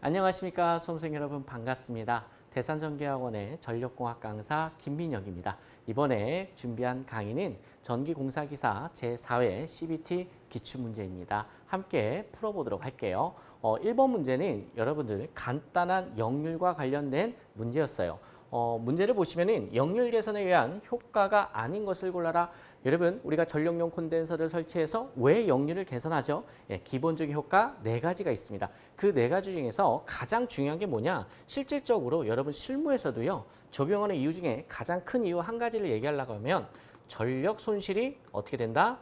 안녕하십니까 수험생 여러분 반갑습니다. 대산전기학원의 전력공학 강사 김민혁입니다. 이번에 준비한 강의는 전기공사기사 제4회 CBT 기출문제입니다. 함께 풀어보도록 할게요. 1번 문제는 여러분들 간단한 역률과 관련된 문제였어요. 문제를 보시면은 역률 개선에 의한 효과가 아닌 것을 골라라. 여러분 우리가 전력용 콘덴서를 설치해서 왜 역률을 개선하죠? 기본적인 효과 4가지가 있습니다. 그 4가지 중에서 가장 중요한 게 뭐냐? 실질적으로 여러분 실무에서도요. 적용하는 이유 중에 가장 큰 이유 한 가지를 얘기하려고 하면 전력 손실이 어떻게 된다?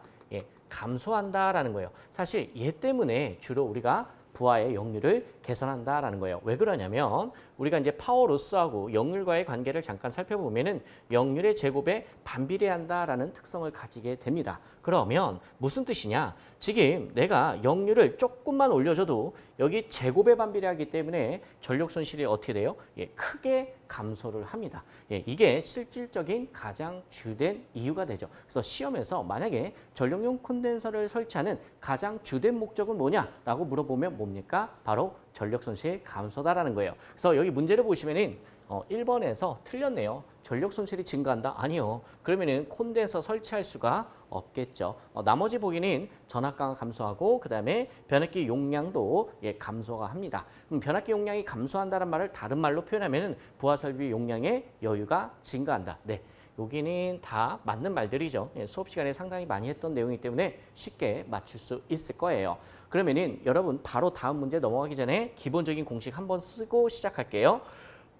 감소한다라는 거예요. 사실 얘 때문에 주로 우리가 부하의 역률을 개선한다라는 거예요. 왜 그러냐면 우리가 이제 파워 로스하고 역률과의 관계를 잠깐 살펴보면은 역률의 제곱에 반비례한다라는 특성을 가지게 됩니다. 그러면 무슨 뜻이냐? 지금 내가 역률을 조금만 올려줘도 여기 제곱에 반비례하기 때문에 전력 손실이 어떻게 돼요? 크게 감소를 합니다. 이게 실질적인 가장 주된 이유가 되죠. 그래서 시험에서 만약에 전력용 콘덴서를 설치하는 가장 주된 목적은 뭐냐라고 물어보면 뭡니까? 바로 전력 손실 감소다라는 거예요. 그래서 여기 문제를 보시면은 1번에서 틀렸네요. 전력 손실이 증가한다? 아니요. 그러면은 콘덴서 설치할 수가 없겠죠. 나머지 보기는 전압가가 감소하고 그다음에 변압기 용량도 감소가 합니다. 그럼 변압기 용량이 감소한다는 말을 다른 말로 표현하면은 부하 설비 용량의 여유가 증가한다. 네. 여기는 다 맞는 말들이죠. 수업 시간에 상당히 많이 했던 내용이기 때문에 쉽게 맞출 수 있을 거예요. 그러면은 여러분 바로 다음 문제 넘어가기 전에 기본적인 공식 한번 쓰고 시작할게요.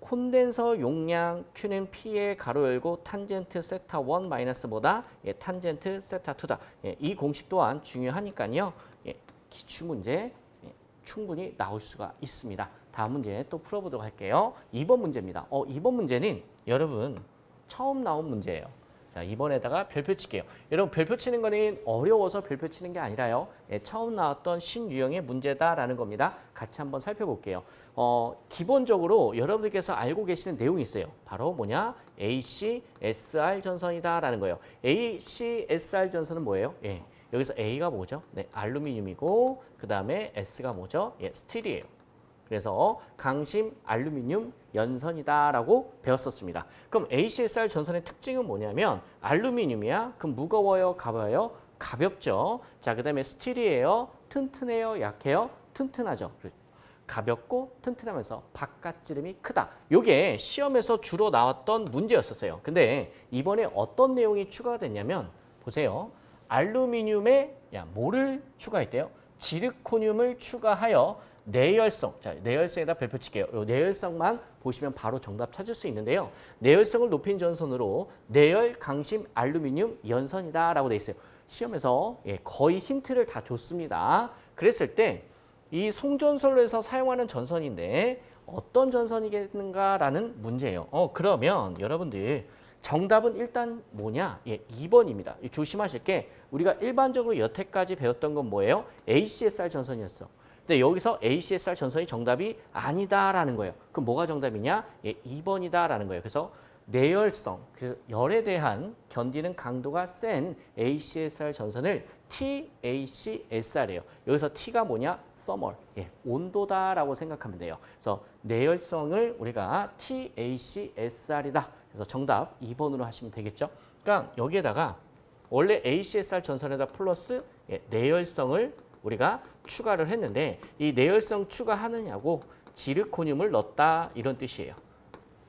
콘덴서 용량 Q는 P의 가로 열고 탄젠트 세타 1 마이너스보다 탄젠트 세타 2다. 이 공식 또한 중요하니까요. 기출문제 충분히 나올 수가 있습니다. 다음 문제 또 풀어보도록 할게요. 2번 문제입니다. 2번 문제는 여러분 처음 나온 문제예요. 자, 이번에다가 별표 칠게요. 여러분 별표 치는 거는 어려워서 별표 치는 게 아니라요. 처음 나왔던 신유형의 문제다라는 겁니다. 같이 한번 살펴볼게요. 기본적으로 여러분들께서 알고 계시는 내용이 있어요. 바로 뭐냐? ACSR 전선이다라는 거예요. ACSR 전선은 뭐예요? 여기서 A가 뭐죠? 네, 알루미늄이고 그 다음에 S가 뭐죠? 스틸이에요. 그래서 강심 알루미늄 연선이다라고 배웠었습니다. 그럼 ACSR 전선의 특징은 뭐냐면 알루미늄이야. 그럼 무거워요, 가벼워요? 가볍죠. 자, 그다음에 스틸이에요. 튼튼해요, 약해요? 튼튼하죠. 가볍고 튼튼하면서 바깥지름이 크다. 이게 시험에서 주로 나왔던 문제였었어요. 근데 이번에 어떤 내용이 추가가 됐냐면 보세요. 알루미늄에 뭐를 추가했대요? 지르코늄을 추가하여 내열성, 자 내열성에다 별표 칠게요. 이 내열성만 보시면 바로 정답 찾을 수 있는데요. 내열성을 높인 전선으로 내열 강심 알루미늄 연선이다라고 돼 있어요. 시험에서 거의 힌트를 다 줬습니다. 그랬을 때 이 송전선로에서 사용하는 전선인데 어떤 전선이겠는가라는 문제예요. 그러면 여러분들 정답은 일단 뭐냐? 2번입니다. 조심하실 게 우리가 일반적으로 여태까지 배웠던 건 뭐예요? ACSR 전선이었어. 근데 여기서 ACSR 전선이 정답이 아니다라는 거예요. 그럼 뭐가 정답이냐? 2번이다라는 거예요. 그래서 내열성, 그래서 열에 대한 견디는 강도가 센 ACSR 전선을 TACSR이에요. 여기서 T가 뭐냐? 서멀, 온도다라고 생각하면 돼요. 그래서 내열성을 우리가 TACSR이다. 그래서 정답 2번으로 하시면 되겠죠. 그러니까 여기에다가 원래 ACSR 전선에다 플러스 내열성을 우리가 추가를 했는데 이 내열성 추가하느냐고 지르코늄을 넣었다 이런 뜻이에요.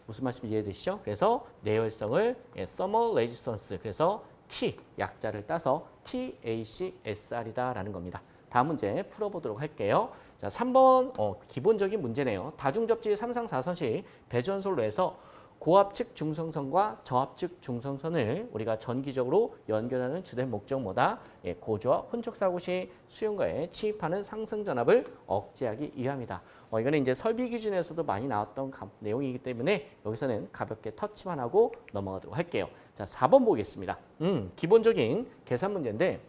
무슨 말씀인지 이해되시죠? 그래서 내열성을 thermal resistance 그래서 T 약자를 따서 TACSR이다라는 겁니다. 다음 문제 풀어보도록 할게요. 자, 3번 기본적인 문제네요. 다중접지 3상 4선식 배전솔로에서 고압측 중성선과 저압측 중성선을 우리가 전기적으로 연결하는 주된 목적 뭐다? 고조와 혼촉사고 시 수용과에 침입하는 상승전압을 억제하기 위함이다. 이거는 이제 설비 기준에서도 많이 나왔던 내용이기 때문에 여기서는 가볍게 터치만 하고 넘어가도록 할게요. 자, 4번 보겠습니다. 기본적인 계산 문제인데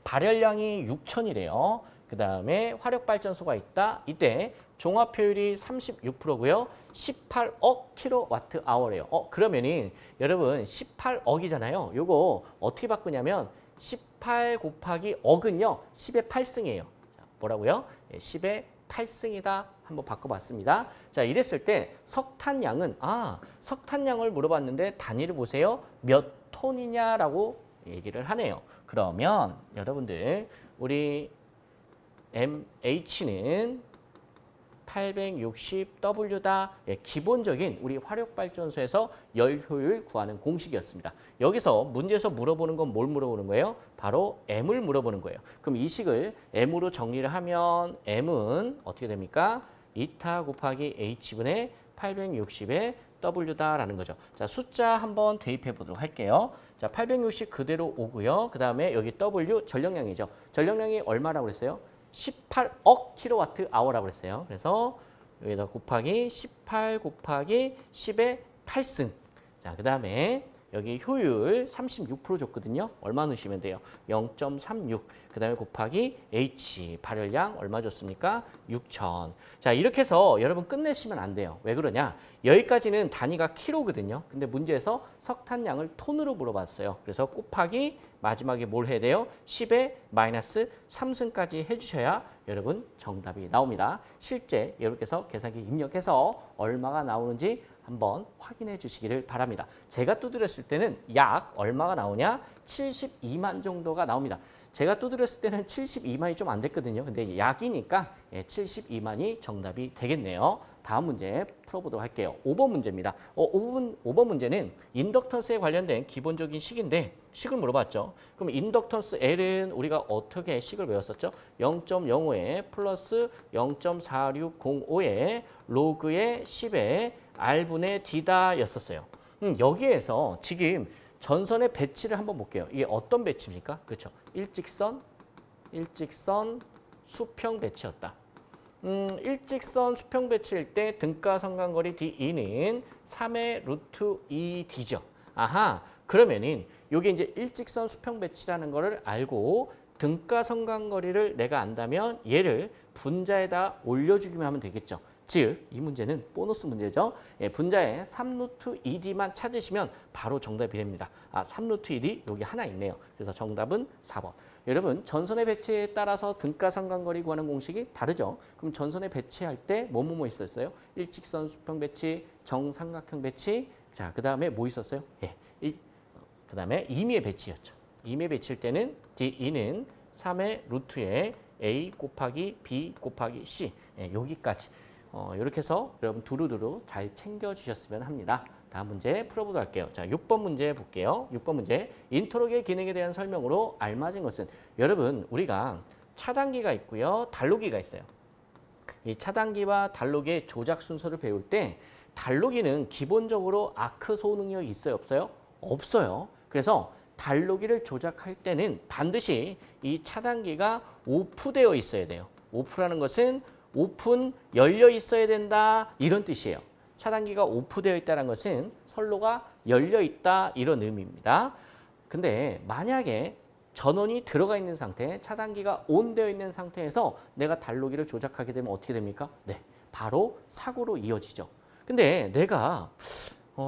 발열량이 6,000이래요. 그 다음에 화력발전소가 있다. 이때 종합 효율이 36%고요. 18억 kWh래요. 그러면은 여러분 18억이잖아요. 요거 어떻게 바꾸냐면 18 곱하기 억은요. 10의 8승이에요. 뭐라고요? 10의 8승이다. 한번 바꿔봤습니다. 자, 이랬을 때 석탄량은 석탄량을 물어봤는데 단위를 보세요. 몇 톤이냐라고 얘기를 하네요. 그러면 여러분들 우리 MH는 860W다. 기본적인 우리 화력발전소에서 열 효율 구하는 공식이었습니다. 여기서 문제에서 물어보는 건 뭘 물어보는 거예요? 바로 M을 물어보는 거예요. 그럼 이 식을 M으로 정리를 하면 M은 어떻게 됩니까? 2타 곱하기 H분의 860의 W다라는 거죠. 자, 숫자 한번 대입해 보도록 할게요. 자, 860 그대로 오고요. 그 다음에 여기 W 전력량이죠. 전력량이 얼마라고 그랬어요? 18억 킬로와트 아워라고 그랬어요. 그래서 여기다 곱하기 18 곱하기 10의 8승. 자, 그 다음에 여기 효율 36% 줬거든요. 얼마 넣으시면 돼요? 0.36. 그 다음에 곱하기 H, 발열량 얼마 줬습니까? 6,000. 자, 이렇게 해서 여러분 끝내시면 안 돼요. 왜 그러냐? 여기까지는 단위가 킬로거든요. 근데 문제에서 석탄량을 톤으로 물어봤어요. 그래서 곱하기 마지막에 뭘 해야 돼요? 10의 마이너스 3승까지 해주셔야 여러분 정답이 나옵니다. 실제 이렇게 해서 계산기 입력해서 얼마가 나오는지 한번 확인해 주시기를 바랍니다. 제가 두드렸을 때는 약 얼마가 나오냐? 72만 정도가 나옵니다. 제가 두드렸을 때는 72만이 좀 안 됐거든요. 근데 약이니까 72만이 정답이 되겠네요. 다음 문제 풀어보도록 할게요. 5번 문제입니다. 5번 문제는 인덕턴스에 관련된 기본적인 식인데 식을 물어봤죠. 그럼 인덕턴스 L은 우리가 어떻게 식을 배웠었죠? 0.05에 플러스 0.4605에 로그의 10에 R분의 D다 였었어요. 여기에서 지금 전선의 배치를 한번 볼게요. 이게 어떤 배치입니까? 그렇죠. 일직선, 수평 배치였다. 일직선 수평 배치일 때 등가 성간거리 DE는 3의 루트 2D죠. 아하, 그러면은 요게 이제 일직선 수평 배치라는 거를 알고 등가 성간거리를 내가 안다면 얘를 분자에다 올려주기만 하면 되겠죠. 즉, 이 문제는 보너스 문제죠. 분자에 3루트 2D만 찾으시면 바로 정답이 됩니다. 3루트 2D 여기 하나 있네요. 그래서 정답은 4번. 여러분, 전선의 배치에 따라서 등가 상관거리 구하는 공식이 다르죠. 그럼 전선의 배치할 때 뭐뭐 있었어요? 일직선 수평 배치, 정삼각형 배치. 자, 그 다음에 뭐 있었어요? 그 다음에 임의의 배치였죠. 임의의 배치일 때는 D는 3의 루트에 A 곱하기 B 곱하기 C. 여기까지. 이렇게 해서 여러분 두루두루 잘 챙겨주셨으면 합니다. 다음 문제 풀어보도록 할게요. 자, 6번 문제 볼게요. 6번 문제. 인터록의 기능에 대한 설명으로 알맞은 것은 여러분 우리가 차단기가 있고요. 단로기가 있어요. 이 차단기와 단로기의 조작 순서를 배울 때 단로기는 기본적으로 아크 소후 능력이 있어요? 없어요? 없어요. 그래서 단로기를 조작할 때는 반드시 이 차단기가 오프되어 있어야 돼요. 오프라는 것은 오픈, 열려 있어야 된다 이런 뜻이에요. 차단기가 오프되어 있다는 것은 선로가 열려 있다 이런 의미입니다. 근데 만약에 전원이 들어가 있는 상태, 차단기가 온되어 있는 상태에서 내가 단로기를 조작하게 되면 어떻게 됩니까? 네, 바로 사고로 이어지죠. 근데 내가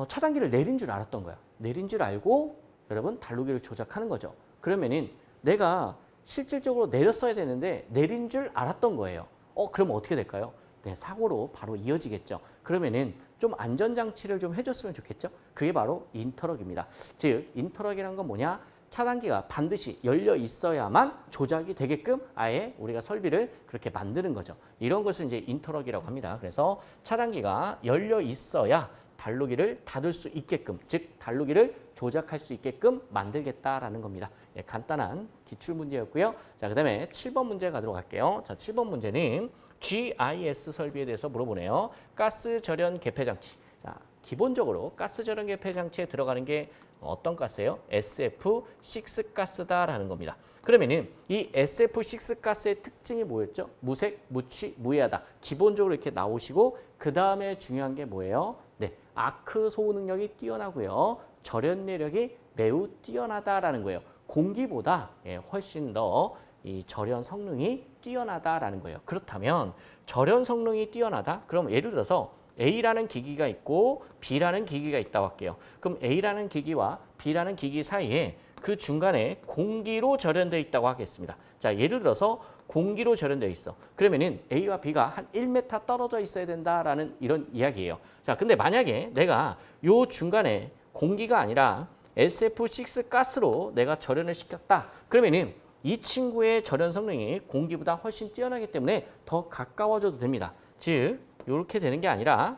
차단기를 내린 줄 알았던 거야. 내린 줄 알고 여러분 단로기를 조작하는 거죠. 그러면은 내가 실질적으로 내렸어야 되는데 내린 줄 알았던 거예요. 그럼 어떻게 될까요? 네, 사고로 바로 이어지겠죠. 그러면은 좀 안전장치를 좀 해줬으면 좋겠죠. 그게 바로 인터럭입니다. 즉, 인터럭이라는 건 뭐냐? 차단기가 반드시 열려 있어야만 조작이 되게끔 아예 우리가 설비를 그렇게 만드는 거죠. 이런 것을 이제 인터럭이라고 합니다. 그래서 차단기가 열려 있어야 단로기를 닫을 수 있게끔, 즉 단로기를 조작할 수 있게끔 만들겠다라는 겁니다. 간단한 기출 문제였고요. 자, 그다음에 7번 문제 가도록 할게요. 자, 7번 문제는 GIS 설비에 대해서 물어보네요. 가스 절연 개폐 장치. 자, 기본적으로 가스 절연 개폐 장치에 들어가는 게 어떤 가스예요? SF6 가스다라는 겁니다. 그러면은 이 SF6 가스의 특징이 뭐였죠? 무색, 무취, 무해하다. 기본적으로 이렇게 나오시고 그 다음에 중요한 게 뭐예요? 네, 아크 소후 능력이 뛰어나고요. 절연 내력이 매우 뛰어나다라는 거예요. 공기보다 훨씬 더 이 절연 성능이 뛰어나다라는 거예요. 그렇다면 절연 성능이 뛰어나다? 그럼 예를 들어서 A라는 기기가 있고 B라는 기기가 있다고 할게요. 그럼 A라는 기기와 B라는 기기 사이에 그 중간에 공기로 절연되어 있다고 하겠습니다. 자, 예를 들어서 공기로 절연되어 있어. 그러면은 A와 B가 한 1m 떨어져 있어야 된다라는 이런 이야기예요. 자, 근데 만약에 내가 요 중간에 공기가 아니라 SF6 가스로 내가 절연을 시켰다. 그러면은 이 친구의 절연 성능이 공기보다 훨씬 뛰어나기 때문에 더 가까워져도 됩니다. 즉, 이렇게 되는 게 아니라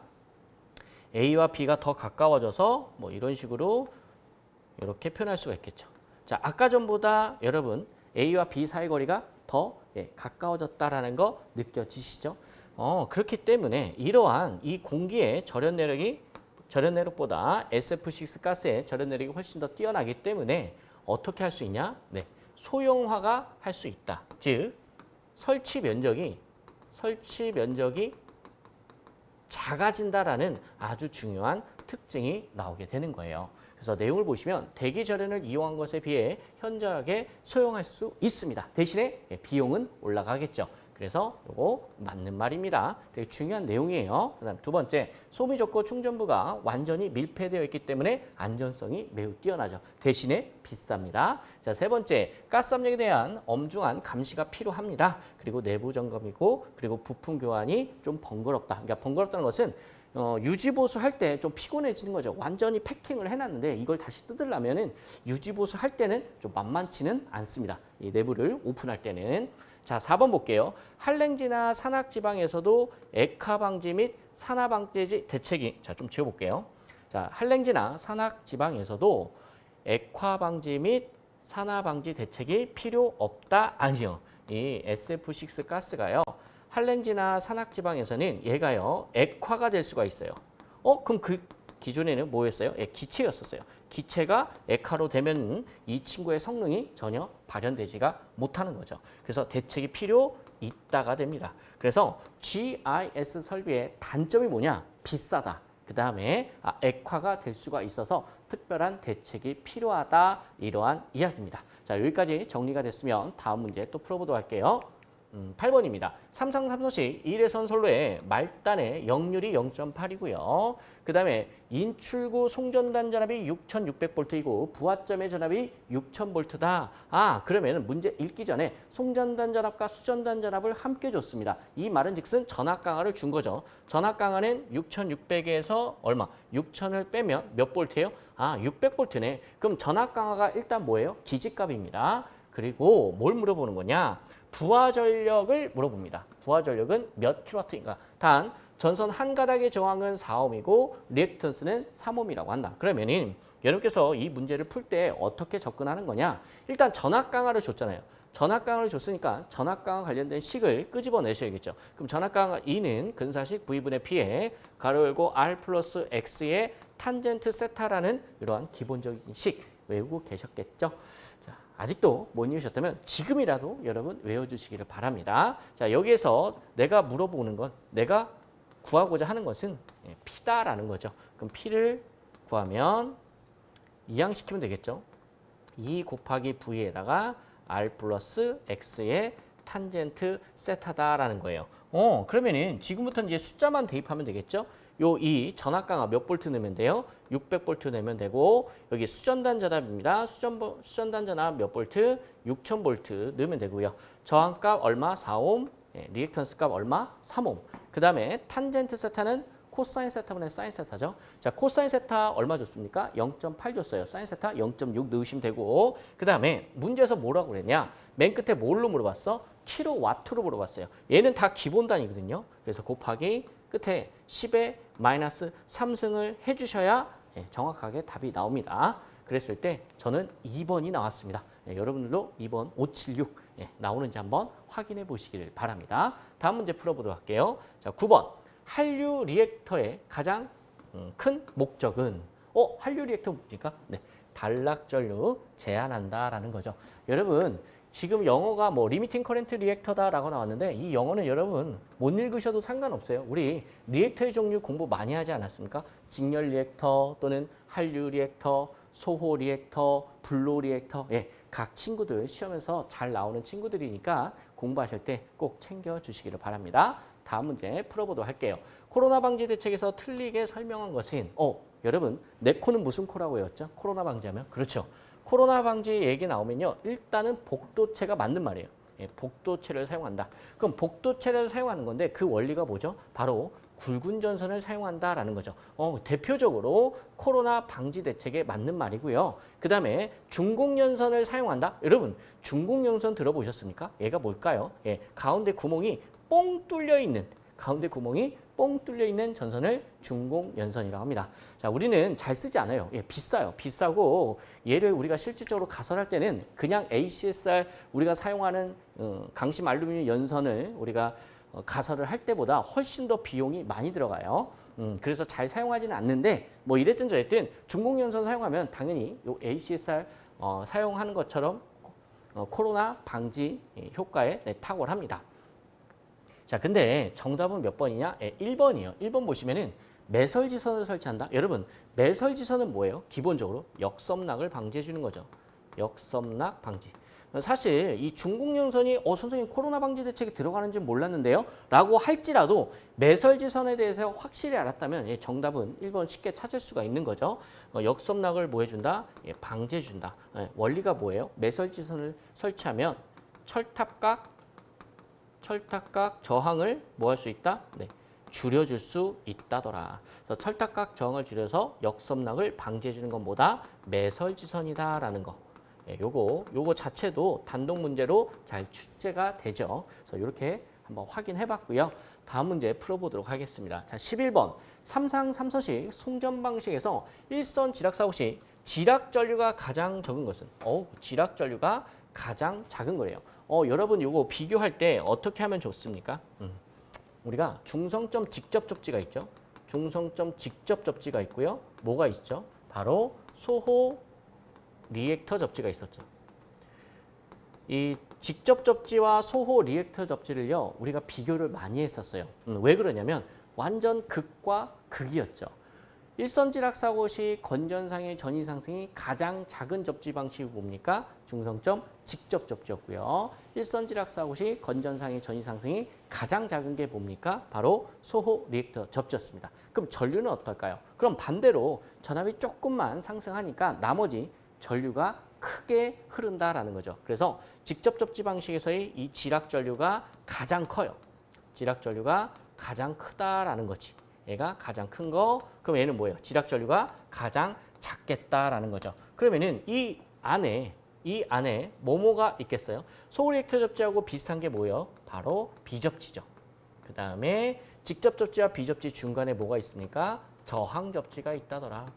A와 B가 더 가까워져서 뭐 이런 식으로 이렇게 표현할 수가 있겠죠. 자, 아까 전보다 여러분 A와 B 사이 거리가 더 가까워졌다라는 거 느껴지시죠? 그렇기 때문에 이러한 이 공기의 절연 내력보다 SF6 가스의 절연 내력이 훨씬 더 뛰어나기 때문에 어떻게 할 수 있냐? 네, 소형화가 할 수 있다. 즉, 설치 면적이 작아진다라는 아주 중요한 특징이 나오게 되는 거예요. 그래서 내용을 보시면 대기 절연을 이용한 것에 비해 현저하게 소용할 수 있습니다. 대신에 비용은 올라가겠죠. 그래서 이거 맞는 말입니다. 되게 중요한 내용이에요. 그다음 두 번째, 소음이 적고 충전부가 완전히 밀폐되어 있기 때문에 안전성이 매우 뛰어나죠. 대신에 비쌉니다. 자, 세 번째, 가스 압력에 대한 엄중한 감시가 필요합니다. 그리고 내부 점검이고 그리고 부품 교환이 좀 번거롭다. 그러니까 번거롭다는 것은 유지보수 할 때 좀 피곤해지는 거죠. 완전히 패킹을 해놨는데 이걸 다시 뜯으려면은 유지보수 할 때는 좀 만만치는 않습니다. 이 내부를 오픈할 때는. 자, 4번 볼게요. 한랭지나 산악지방에서도 액화 방지 및 산화 방지 대책이, 자, 좀 지워볼게요. 자, 한랭지나 산악지방에서도 액화 방지 및 산화 방지 대책이 필요 없다? 아니요. 이 SF6 가스가요. 한랭지나 산악지방에서는 얘가요, 액화가 될 수가 있어요. 그럼 그 기존에는 뭐였어요? 기체였었어요. 기체가 액화로 되면 이 친구의 성능이 전혀 발현되지가 못하는 거죠. 그래서 대책이 필요 있다가 됩니다. 그래서 GIS 설비의 단점이 뭐냐? 비싸다. 그 다음에 액화가 될 수가 있어서 특별한 대책이 필요하다. 이러한 이야기입니다. 자, 여기까지 정리가 됐으면 다음 문제 또 풀어보도록 할게요. 8번입니다. 삼성시 1회선 선로의 말단의 역률이 0.8이고요. 그 다음에 인출구 송전단 전압이 6600V이고 부하점의 전압이 6000V다. 그러면 문제 읽기 전에 송전단 전압과 수전단 전압을 함께 줬습니다. 이 말은 즉슨 전압 강화를 준 거죠. 전압 강화는 6600에서 얼마? 6000을 빼면 몇 볼트예요? 600V네. 그럼 전압 강화가 일단 뭐예요? 기지값입니다. 그리고 뭘 물어보는 거냐? 부하 전력을 물어봅니다. 부하 전력은 몇 킬로와트인가? 단 전선 한 가닥의 저항은 4옴이고 리액턴스는 3옴이라고 한다. 그러면은 여러분께서 이 문제를 풀 때 어떻게 접근하는 거냐? 일단 전압 강화를 줬잖아요. 전압 강화를 줬으니까 전압 강화 관련된 식을 끄집어내셔야겠죠. 그럼 전압 강화 E는 근사식 V분의 P에 가로 열고 R 플러스 X의 탄젠트 세타라는 이러한 기본적인 식 외우고 계셨겠죠? 자, 아직도 못 이루셨다면 지금이라도 여러분 외워주시기를 바랍니다. 자, 여기에서 내가 물어보는 건, 내가 구하고자 하는 것은 P다라는 거죠. 그럼 P를 구하면 이항시키면 되겠죠. 2 곱하기 V에다가 R 플러스 X의 탄젠트 세타다라는 거예요. 그러면은 지금부터 이제 숫자만 대입하면 되겠죠. 요 이 전압 강화 몇 볼트 넣으면 돼요? 600볼트 내면 되고, 여기 수전단 전압입니다. 수전단 전압 몇 볼트? 6000볼트 넣으면 되고요. 저항값 얼마? 4옴. 리액턴스 값 얼마? 3옴. 그 다음에 탄젠트 세타는 코사인 세타분의 사인 세타죠. 자, 코사인 세타 얼마 줬습니까? 0.8 줬어요. 사인 세타 0.6 넣으시면 되고, 그 다음에 문제에서 뭐라고 그랬냐? 맨 끝에 뭘로 물어봤어? 킬로와트로 물어봤어요. 얘는 다 기본 단위거든요. 그래서 곱하기 끝에 10의 마이너스 3승을 해주셔야 정확하게 답이 나옵니다. 그랬을 때 저는 2번이 나왔습니다. 여러분들도 2번 576 나오는지 한번 확인해 보시길 바랍니다. 다음 문제 풀어보도록 할게요. 자, 9번. 한류 리액터의 가장 큰 목적은 한류 리액터 뭡니까? 네, 단락전류 제한한다라는 거죠. 여러분, 지금 영어가 뭐 리미팅 커런트 리액터다라고 나왔는데 이 영어는 여러분 못 읽으셔도 상관없어요. 우리 리액터의 종류 공부 많이 하지 않았습니까? 직렬 리액터 또는 한류 리액터, 소호 리액터, 블로 리액터. 각 친구들 시험에서 잘 나오는 친구들이니까 공부하실 때 꼭 챙겨 주시기를 바랍니다. 다음 문제 풀어보도록 할게요. 코로나 방지 대책에서 틀리게 설명한 것은 여러분, 내 코는 무슨 코라고 외웠죠? 코로나 방지하면? 그렇죠. 코로나 방지 얘기 나오면요. 일단은 복도체가 맞는 말이에요. 예, 복도체를 사용한다. 그럼 복도체를 사용하는 건데 그 원리가 뭐죠? 바로 굵은 전선을 사용한다라는 거죠. 대표적으로 코로나 방지 대책에 맞는 말이고요. 그 다음에 중공연선을 사용한다. 여러분 중공연선 들어보셨습니까? 얘가 뭘까요? 예, 가운데 구멍이 뻥 뚫려 있는 전선을 중공연선이라고 합니다. 자, 우리는 잘 쓰지 않아요. 예, 비싸요. 비싸고 얘를 우리가 실질적으로 가설할 때는 그냥 ACSR 우리가 사용하는 강심 알루미늄 연선을 우리가 가설을 할 때보다 훨씬 더 비용이 많이 들어가요. 그래서 잘 사용하지는 않는데 뭐 이랬든 저랬든 중공연선 사용하면 당연히 요 ACSR 사용하는 것처럼 코로나 방지 효과에 탁월합니다. 자, 근데 정답은 몇 번이냐? 1번이에요. 1번 보시면은 매설지선을 설치한다. 여러분, 매설지선은 뭐예요? 기본적으로 역섬락을 방지해 주는 거죠. 역섬락 방지. 사실 이 중공연선이 선생님 코로나 방지 대책에 들어가는지 몰랐는데요. 라고 할지라도 매설지선에 대해서 확실히 알았다면 정답은 1번 쉽게 찾을 수가 있는 거죠. 역섬락을 뭐 해준다? 방지해 준다. 원리가 뭐예요? 매설지선을 설치하면 철탑각 저항을 뭐 할 수 있다? 네, 줄여줄 수 있다더라. 그래서 철탑각 저항을 줄여서 역섬락을 방지해 주는 건 뭐다? 매설지선이다라는 거. 예, 요거 자체도 단독 문제로 잘 출제가 되죠. 그래서 이렇게 한번 확인해 봤고요. 다음 문제 풀어보도록 하겠습니다. 자, 11번. 삼상 삼서식 송전 방식에서 일선 지락 사고 시 지락 전류가 가장 적은 것은? 지락 전류가 가장 작은 거래요. 여러분 이거 비교할 때 어떻게 하면 좋습니까? 우리가 중성점 직접 접지가 있죠. 중성점 직접 접지가 있고요. 뭐가 있죠? 바로 소호 리액터 접지가 있었죠. 이 직접 접지와 소호 리액터 접지를요. 우리가 비교를 많이 했었어요. 왜 그러냐면 완전 극과 극이었죠. 일선지락 사고 시 건전상의 전위 상승이 가장 작은 접지 방식이 뭡니까? 중성점 직접 접지였고요. 일선지락 사고 시 건전상의 전위 상승이 가장 작은 게 뭡니까? 바로 소호 리액터 접지였습니다. 그럼 전류는 어떨까요? 그럼 반대로 전압이 조금만 상승하니까 나머지 전류가 크게 흐른다라는 거죠. 그래서 직접 접지 방식에서의 이 지락 전류가 가장 커요. 지락 전류가 가장 크다라는 거지. 얘가 가장 큰 거, 그럼 얘는 뭐예요? 지락 전류가 가장 작겠다라는 거죠. 그러면은 이 안에 뭐뭐가 있겠어요? 소호 리액터 접지하고 비슷한 게 뭐예요? 바로 비접지죠. 그 다음에 직접 접지와 비접지 중간에 뭐가 있습니까? 저항 접지가 있다더라.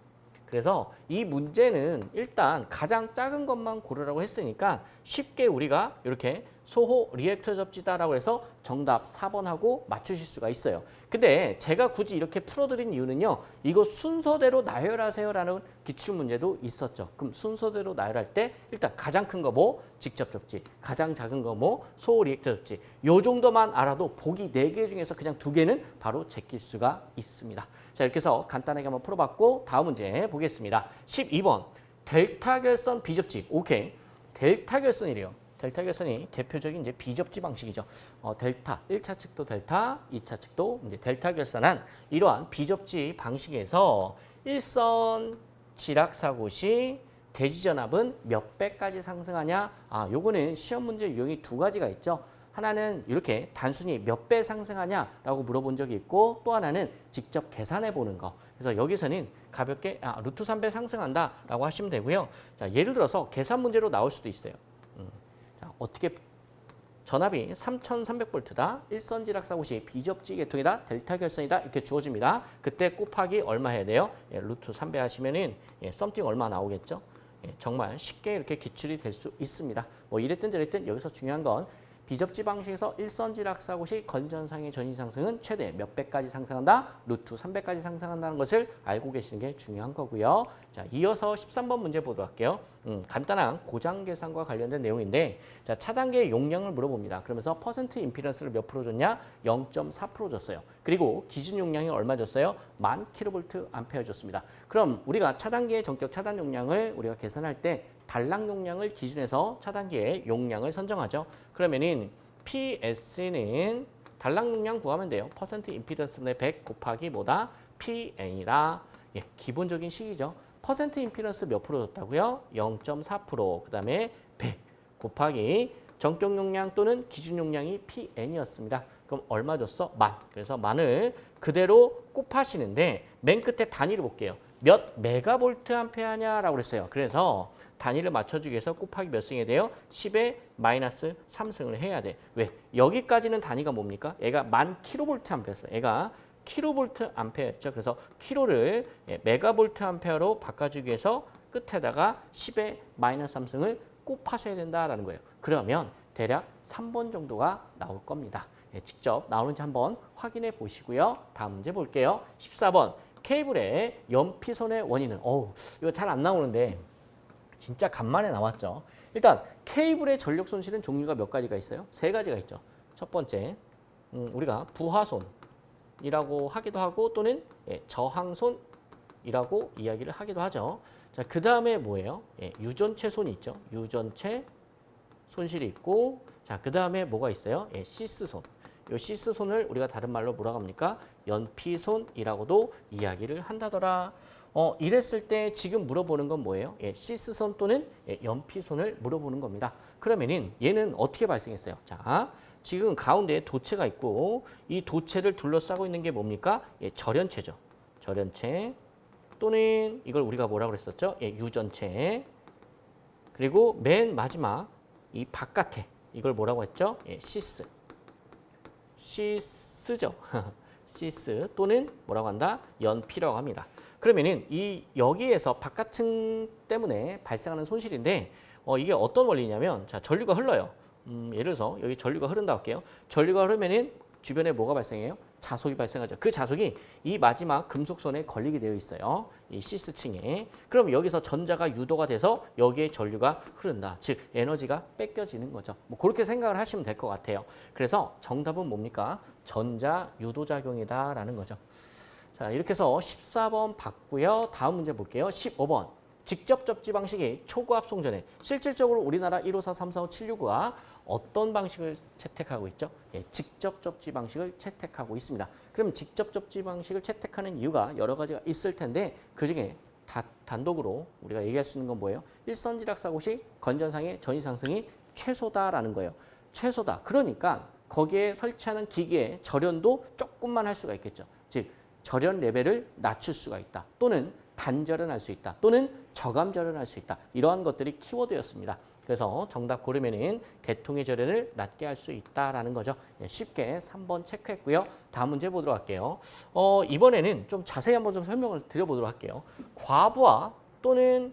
그래서 이 문제는 일단 가장 작은 것만 고르라고 했으니까 쉽게 우리가 이렇게 소호 리액터 접지다라고 해서 정답 4번하고 맞추실 수가 있어요. 근데 제가 굳이 이렇게 풀어드린 이유는요. 이거 순서대로 나열하세요라는 기출문제도 있었죠. 그럼 순서대로 나열할 때 일단 가장 큰 거 뭐? 직접 접지. 가장 작은 거 뭐? 소호 리액터 접지. 요 정도만 알아도 보기 4개 중에서 그냥 2개는 바로 제낄 수가 있습니다. 자, 이렇게 해서 간단하게 한번 풀어봤고 다음 문제 보겠습니다. 12번. 델타 결선 비접지. 오케이. 델타 결선이래요. 델타 결선이 대표적인 이제 비접지 방식이죠. 델타 1차 측도 델타, 2차 측도 이제 델타 결선한 이러한 비접지 방식에서 일선 지락 사고 시 대지 전압은 몇 배까지 상승하냐? 요거는 시험 문제 유형이 2가지가 있죠. 하나는 이렇게 단순히 몇 배 상승하냐라고 물어본 적이 있고 또 하나는 직접 계산해 보는 거. 그래서 여기서는 가볍게 루트 3배 상승한다라고 하시면 되고요. 자, 예를 들어서 계산 문제로 나올 수도 있어요. 자, 어떻게 전압이 3300V다. 일선 지락 사고 시 비접지 계통이다. 델타 결선이다. 이렇게 주어집니다. 그때 곱하기 얼마 해야 돼요? 루트 3배 하시면은 썸띵 얼마 나오겠죠? 정말 쉽게 이렇게 기출이 될 수 있습니다. 뭐 이랬든 저랬든 여기서 중요한 건 비접지 방식에서 일선 지락 사고 시 건전상의 전위 상승은 최대 몇 배까지 상승한다? 루트 3배까지 상승한다는 것을 알고 계시는 게 중요한 거고요. 자, 이어서 13번 문제 보도록 할게요. 간단한 고장 계산과 관련된 내용인데 자, 차단기의 용량을 물어봅니다. 그러면서 퍼센트 임피던스를 몇 프로 줬냐? 0.4% 줬어요. 그리고 기준 용량이 얼마 줬어요? 1000kV 암페어 줬습니다. 그럼 우리가 차단기의 전격 차단 용량을 우리가 계산할 때 단락 용량을 기준해서 차단기의 용량을 선정하죠. 그러면은 PS는 단락 용량 구하면 돼요. 퍼센트 임피던스분의 100 곱하기 뭐다? PN이다. 기본적인 식이죠. 퍼센트 임피던스 몇 프로 줬다고요? 0.4%. 그 다음에 100 곱하기 전격 용량 또는 기준 용량이 PN이었습니다. 그럼 얼마 줬어? 만. 그래서 만을 그대로 곱하시는데 맨 끝에 단위를 볼게요. 몇 메가볼트 암페어냐라고 그랬어요. 그래서 단위를 맞춰주기 위해서 곱하기 몇 승이 돼요? 10의 마이너스 3승을 해야 돼. 왜? 여기까지는 단위가 뭡니까? 얘가 만 킬로볼트 암페어였어요. 얘가 킬로볼트 암페어였죠. 그래서 킬로를 메가볼트 암페어로 바꿔주기 위해서 끝에다가 10의 마이너스 3승을 곱하셔야 된다라는 거예요. 그러면 대략 3번 정도가 나올 겁니다. 직접 나오는지 한번 확인해 보시고요. 다음 문제 볼게요. 14번. 케이블의 연피선의 원인은 이거 잘 안 나오는데 진짜 간만에 나왔죠. 일단 케이블의 전력 손실은 종류가 몇 가지가 있어요? 세 가지가 있죠. 첫 번째 우리가 부하손이라고 하기도 하고 또는 저항손이라고 이야기를 하기도 하죠. 자, 그 다음에 뭐예요? 유전체 손이 있죠. 유전체 손실이 있고, 자, 그 다음에 뭐가 있어요? 시스손. 이 시스손을 우리가 다른 말로 뭐라고 합니까? 연피손이라고도 이야기를 한다더라. 이랬을 때 지금 물어보는 건 뭐예요? 시스손 또는 연피손을 물어보는 겁니다. 그러면은 얘는 어떻게 발생했어요? 자, 지금 가운데에 도체가 있고 이 도체를 둘러싸고 있는 게 뭡니까? 절연체죠. 절연체 또는 이걸 우리가 뭐라고 그랬었죠? 유전체. 그리고 맨 마지막 이 바깥에 이걸 뭐라고 했죠? 시스. 시스죠. 시스 또는 뭐라고 한다? 연피라고 합니다. 그러면은 이 여기에서 바깥층 때문에 발생하는 손실인데 이게 어떤 원리냐면 자, 전류가 흘러요. 예를 들어서 여기 전류가 흐른다고 할게요. 전류가 흐르면은 주변에 뭐가 발생해요? 자속이 발생하죠. 그 자속이 이 마지막 금속선에 걸리게 되어 있어요. 이 시스층에. 그럼 여기서 전자가 유도가 돼서 여기에 전류가 흐른다. 즉 에너지가 뺏겨지는 거죠. 뭐 그렇게 생각을 하시면 될 것 같아요. 그래서 정답은 뭡니까? 전자 유도작용이다라는 거죠. 자, 이렇게 해서 14번 봤고요. 다음 문제 볼게요. 15번. 직접 접지 방식이 초고압 송전에 실질적으로 우리나라 154, 345, 769가 어떤 방식을 채택하고 있죠? 직접 접지 방식을 채택하고 있습니다. 그럼 직접 접지 방식을 채택하는 이유가 여러 가지가 있을 텐데 그중에 단독으로 우리가 얘기할 수 있는 건 뭐예요? 일선지락 사고 시 건전상의 전위 상승이 최소다라는 거예요. 최소다. 그러니까 거기에 설치하는 기기의 절연도 조금만 할 수가 있겠죠. 즉 절연 레벨을 낮출 수가 있다. 또는 단절연할 수 있다. 또는 저감절연할 수 있다. 이러한 것들이 키워드였습니다. 그래서 정답 고르면은 개통의 절연을 낮게 할 수 있다라는 거죠. 쉽게 3번 체크했고요. 다음 문제 보도록 할게요. 이번에는 좀 자세히 한번 좀 설명을 드려보도록 할게요. 과부하 또는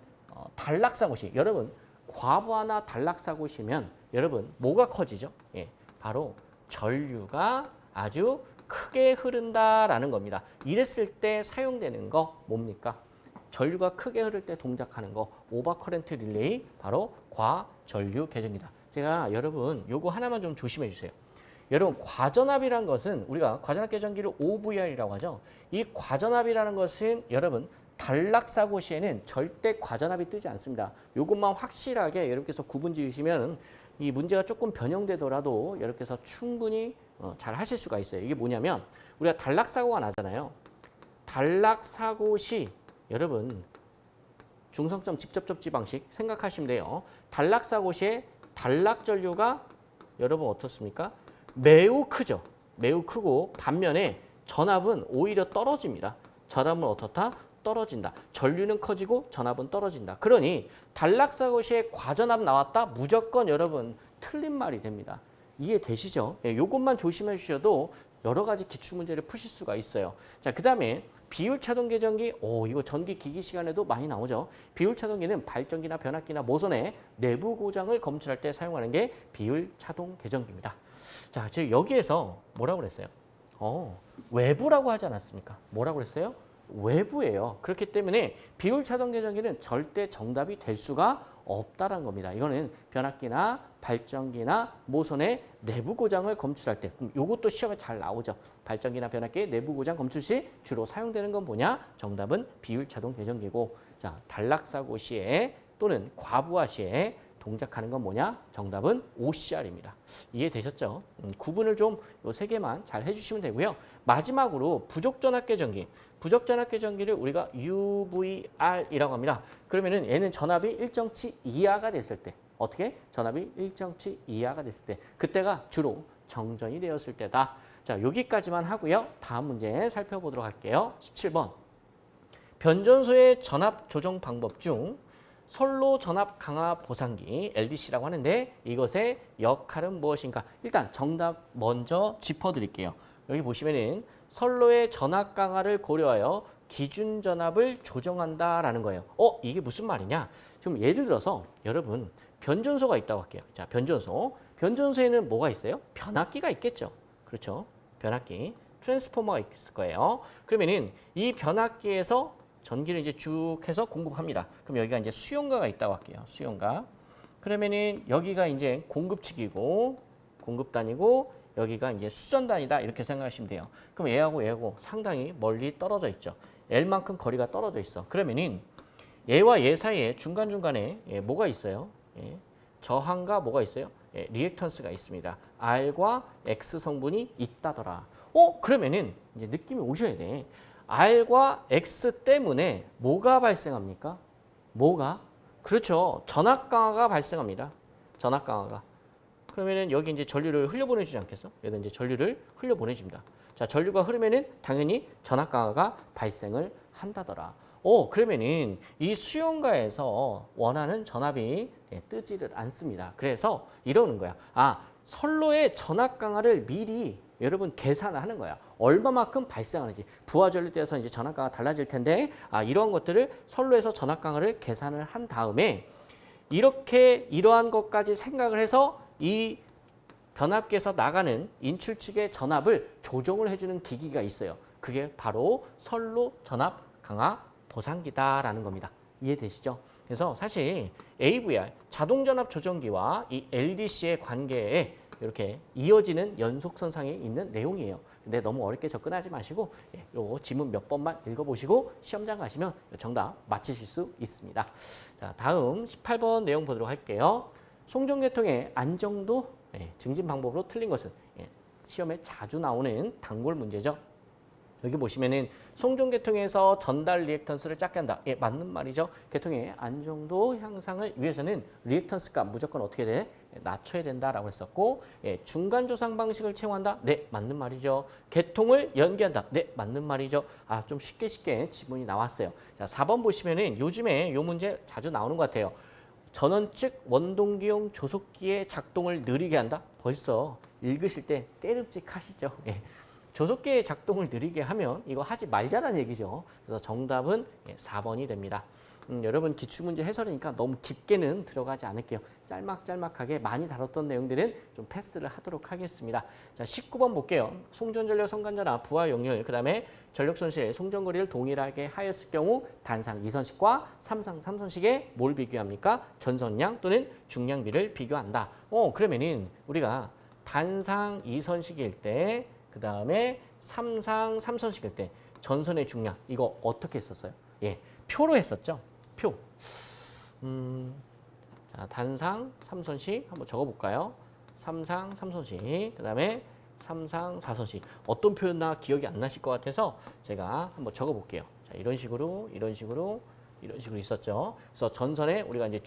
단락사고시. 여러분 과부하나 단락사고시면 여러분 뭐가 커지죠? 바로 전류가 아주 크게 흐른다라는 겁니다. 이랬을 때 사용되는 거 뭡니까? 전류가 크게 흐를 때 동작하는 거 오버커런트 릴레이 바로 과전류 계정이다. 제가 여러분 요거 하나만 좀 조심해 주세요. 여러분 과전압이라는 것은 우리가 과전압 계정기를 OVR이라고 하죠. 이 과전압이라는 것은 여러분 단락사고 시에는 절대 과전압이 뜨지 않습니다. 요것만 확실하게 여러분께서 구분 지으시면 이 문제가 조금 변형되더라도 여러분께서 충분히 잘 하실 수가 있어요. 이게 뭐냐면 우리가 단락사고가 나잖아요. 단락사고 시 여러분 중성점 직접 접지 방식 생각하시면 돼요. 단락사고 시에 단락전류가 여러분 어떻습니까? 매우 크죠. 매우 크고 반면에 전압은 오히려 떨어집니다. 전압은 어떻다? 떨어진다. 전류는 커지고 전압은 떨어진다. 그러니 단락사고 시에 과전압 나왔다? 무조건 여러분 틀린 말이 됩니다. 이해되시죠? 요것만 조심해 주셔도 여러 가지 기출문제를 푸실 수가 있어요. 자, 그 다음에 비율차동 계정기, 이거 전기 기기 시간에도 많이 나오죠. 비율차동기는 발전기나 변압기나 모선의 내부 고장을 검출할 때 사용하는 게 비율차동 계정기입니다. 자, 지금 여기에서 뭐라고 그랬어요? 외부라고 하지 않았습니까? 뭐라고 그랬어요? 외부예요. 그렇기 때문에 비율차동 계정기는 절대 정답이 될 수가 없다는 겁니다. 이거는 변압기나 발전기나 모선의 내부 고장을 검출할 때 이것도 시험에 잘 나오죠. 발전기나 변압기의 내부 고장 검출 시 주로 사용되는 건 뭐냐? 정답은 비율차동 계정기고 자 단락사고 시에 또는 과부하 시에 동작하는 건 뭐냐? 정답은 OCR입니다. 이해되셨죠? 구분을 좀 요 세 개만 잘 해주시면 되고요. 마지막으로 부족전압 계정기. 부적전압계 전기를 우리가 UVR이라고 합니다. 그러면은 얘는 전압이 일정치 이하가 됐을 때 어떻게? 전압이 일정치 이하가 됐을 때 그때가 주로 정전이 되었을 때다. 자, 여기까지만 하고요. 다음 문제 살펴보도록 할게요. 17번. 변전소의 전압 조정 방법 중 선로 전압 강화 보상기 LDC라고 하는데 이것의 역할은 무엇인가? 일단 정답 먼저 짚어드릴게요. 여기 보시면은 선로의 전압 강화를 고려하여 기준 전압을 조정한다라는 거예요. 이게 무슨 말이냐? 좀 예를 들어서 여러분 변전소가 있다고 할게요. 자, 변전소. 변전소에는 뭐가 있어요? 변압기가 있겠죠. 그렇죠? 변압기. 트랜스포머가 있을 거예요. 그러면은 이 변압기에서 전기를 이제 쭉 해서 공급합니다. 그럼 여기가 이제 수용가가 있다고 할게요. 수용가. 그러면은 여기가 이제 공급측이고 공급단이고 여기가 이제 수전단이다 이렇게 생각하시면 돼요. 그럼 얘하고 상당히 멀리 떨어져 있죠. L만큼 거리가 떨어져 있어. 그러면은 얘와 얘 사이에 중간중간에 뭐가 있어요? 저항과 뭐가 있어요? 리액턴스가 있습니다. R과 X 성분이 있다더라. 그러면은 이제 느낌이 오셔야 돼. R과 X 때문에 뭐가 발생합니까? 뭐가? 그렇죠. 전압 강화가 발생합니다. 전압 강화가. 그러면은 여기 이제 전류를 흘려보내주지 않겠어? 여기다 이제 전류를 흘려보내줍니다. 자, 전류가 흐르면은 당연히 전압 강화가 발생을 한다더라. 그러면은 이 수용가에서 원하는 전압이 뜨지를 않습니다. 그래서 이러는 거야. 선로의 전압 강화를 미리 여러분 계산을 하는 거야. 얼마만큼 발생하는지. 부하 전류 때에서 이제 전압 강화 달라질 텐데 이러한 것들을 선로에서 전압 강화를 계산을 한 다음에 이러한 것까지 생각을 해서 이 변압기에서 나가는 인출 측의 전압을 조정을 해주는 기기가 있어요. 그게 바로 선로 전압 강화 보상기다라는 겁니다. 이해되시죠? 그래서 사실 AVR 자동 전압 조정기와 이 LDC의 관계에 이렇게 이어지는 연속선상에 있는 내용이에요. 근데 너무 어렵게 접근하지 마시고 요 지문 몇 번만 읽어보시고 시험장 가시면 정답 맞히실 수 있습니다. 자, 다음 18번 내용 보도록 할게요. 송전계통의 안정도 증진 방법으로 틀린 것은 시험에 자주 나오는 단골 문제죠. 여기 보시면은 송전계통에서 전달 리액턴스를 작게 한다. 맞는 말이죠. 계통의 안정도 향상을 위해서는 리액턴스가 무조건 어떻게 돼? 낮춰야 된다라고 했었고 중간 조상 방식을 채용한다. 네, 맞는 말이죠. 계통을 연기한다. 네, 맞는 말이죠. 좀 쉽게 지문이 나왔어요. 자, 4번 보시면은 요즘에 요 문제 자주 나오는 것 같아요. 전원 측 원동기용 조속기의 작동을 느리게 한다. 벌써 읽으실 때 때름직하시죠. 조속기의 작동을 느리게 하면 이거 하지 말자라는 얘기죠. 그래서 정답은 4번이 됩니다. 여러분 기출문제 해설이니까 너무 깊게는 들어가지 않을게요. 짤막하게 많이 다뤘던 내용들은 좀 패스를 하도록 하겠습니다. 자, 19번 볼게요. 송전전력 성간전압 부하 용률 그 다음에 전력손실 송전거리를 동일하게 하였을 경우 단상 2선식과 삼상 3선식에 뭘 비교합니까? 전선량 또는 중량비를 비교한다. 그러면은 우리가 단상 2선식일 때 그 다음에 삼상 3선식일 때 전선의 중량 이거 어떻게 했었어요? 표로 했었죠. 표. 자, 단상 3선식 한번 적어볼까요? 삼상 3선식 그 다음에 삼상 4선식 어떤 표였나 기억이 안 나실 것 같아서 제가 한번 적어볼게요. 자, 이런 식으로 있었죠. 그래서 전선에 우리가 이제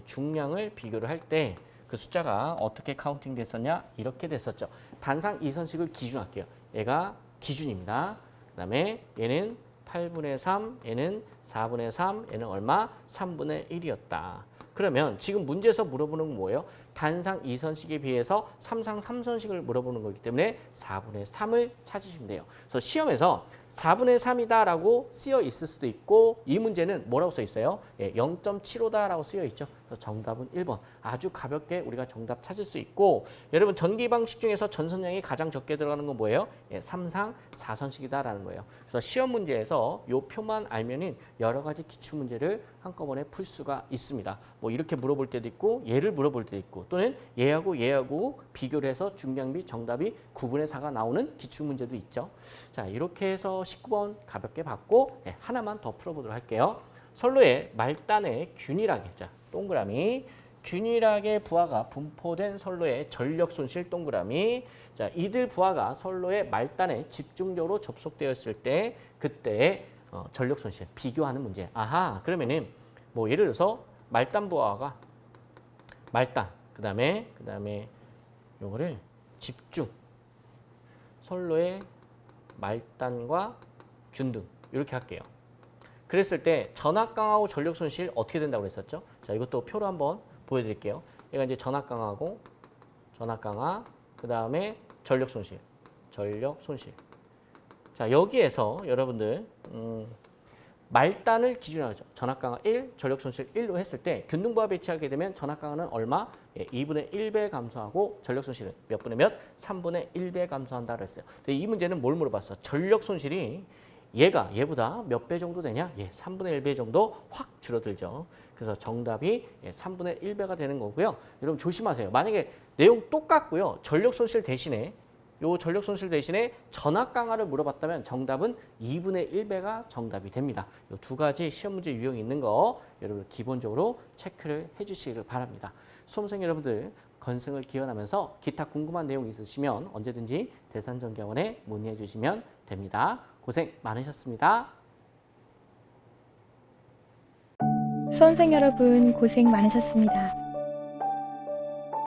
중량을 비교를 할 때 그 숫자가 어떻게 카운팅 됐었냐? 이렇게 됐었죠. 단상 2선식을 기준할게요. 얘가 기준입니다. 그 다음에 얘는 8분의 3, 얘는 4분의 3, 얘는 얼마? 3분의 1이었다. 그러면 지금 문제에서 물어보는 건 뭐예요? 단상 2선식에 비해서 삼상 3선식을 물어보는 거기 때문에 4분의 3을 찾으시면 돼요. 그래서 시험에서 4분의 3이다라고 쓰여 있을 수도 있고 이 문제는 뭐라고 써 있어요? 0.75다라고 쓰여 있죠. 그래서 정답은 1번. 아주 가볍게 우리가 정답 찾을 수 있고 여러분 전기 방식 중에서 전선량이 가장 적게 들어가는 건 뭐예요? 삼상 4선식이다라는 거예요. 그래서 시험 문제에서 이 표만 알면은 여러 가지 기출 문제를 한꺼번에 풀 수가 있습니다. 뭐 이렇게 물어볼 때도 있고 얘를 물어볼 때도 있고 또는 얘하고 비교를 해서 중량비 정답이 9분의 4가 나오는 기출 문제도 있죠. 자, 이렇게 해서 19번 가볍게 봤고 하나만 더 풀어보도록 할게요. 선로의 말단의 균일하게 자 동그라미 균일하게 부하가 분포된 선로의 전력 손실 동그라미. 자, 이들 부하가 선로의 말단에 집중적으로 접속되었을 때 그때의 전력 손실 비교하는 문제. 아하, 그러면은 뭐 예를 들어서 말단 부하가 말단 그다음에 요거를 집중 선로의 말단과 균등 이렇게 할게요. 그랬을 때 전압강하고 전력 손실 어떻게 된다고 그랬었죠? 자, 이것도 표로 한번 보여드릴게요. 얘가 이제 전압강하고 전압강하 그다음에 전력 손실. 자, 여기에서 여러분들 말단을 기준으로 하죠. 전압강하 1, 전력 손실 1로 했을 때 균등부하 배치하게 되면 전압강하는 얼마? 2분의 1배 감소하고 전력 손실은 몇 분의 몇? 3분의 1배 감소한다 그랬어요. 근데 이 문제는 뭘 물어봤어? 전력 손실이 얘보다 몇 배 정도 되냐? 3분의 1배 정도 확 줄어들죠. 그래서 정답이 3분의 1배가 되는 거고요. 여러분 조심하세요. 만약에 내용 똑같고요. 전력 손실 대신에 전압 강화를 물어봤다면 정답은 2분의 1배가 정답이 됩니다. 이 두 가지 시험 문제 유형이 있는 거 여러분 기본적으로 체크를 해주시길 바랍니다. 수험생 여러분들 건승을 기원하면서 기타 궁금한 내용 있으시면 언제든지 대산전교원에 문의해 주시면 됩니다. 고생 많으셨습니다. 수험생 여러분 고생 많으셨습니다.